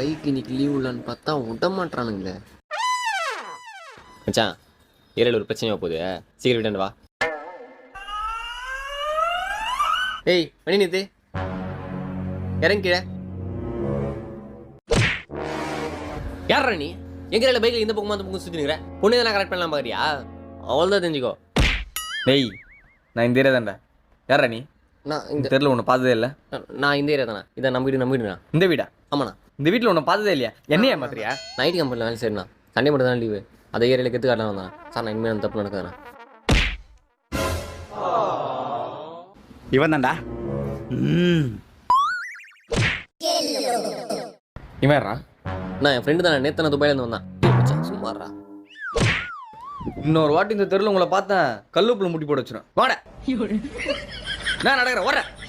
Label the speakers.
Speaker 1: Bike இன்னைக்கு leave இல்லைன்னு பார்த்தா விட மாட்டானுங்களே.
Speaker 2: மச்சான் ஏரியாவில் ஒரு பிரச்சனையாக போகுது, சீக்கிரம் விட்டாண்டு வா. ஏய் மணி நேத்து இறங்க கீழே. யாரா நீ? எங்க ஏரியாவில் பைக்கில் இந்த பக்கமாக அந்த பக்கம் சுற்றினுங்கிற பொண்ணு எதனா கரெக்ட் பண்ணலாம் பாக்குறியா? அவ்வளோதான் தெரிஞ்சுக்கோ.
Speaker 3: டேய் நான் இந்த ஏரியா தான்டா. யாரா நீ?
Speaker 1: நான்
Speaker 3: இந்த தெருவில் உன்னை பார்த்ததே இல்லை.
Speaker 1: நான் இந்த ஏரியா தானே. இதை நம்பிடுண்ணா.
Speaker 3: இந்த வீடா?
Speaker 1: ஆமாண்ணா.
Speaker 3: இந்த வீட்டில் உன்னை பார்த்ததே இல்லையா? என்னையா மாத்திரியா?
Speaker 1: நைட் கம்பெனியில் வேலை சரிண்ணா. சண்டே மட்டும் தான் லீவு. அதை ஏரியாவில் கற்று காட்டலாம் வந்தேன் சார். நான் இனிமேல் தப்பு நடக்குதுண்ணா.
Speaker 4: இவன் தான்டா.
Speaker 3: இவன் யாரா?
Speaker 1: நான் என் ஃப்ரெண்டு தானே. நேற்று நான் துபாயிலேருந்து வந்தான். சும்மாறா.
Speaker 3: இன்னொரு வாட்டி இந்த தெருவில் உங்களை பார்த்தேன் கல்லுப்புல முட்டி போட வச்சிடும். வாட நான் நடக்கிறேன் வர.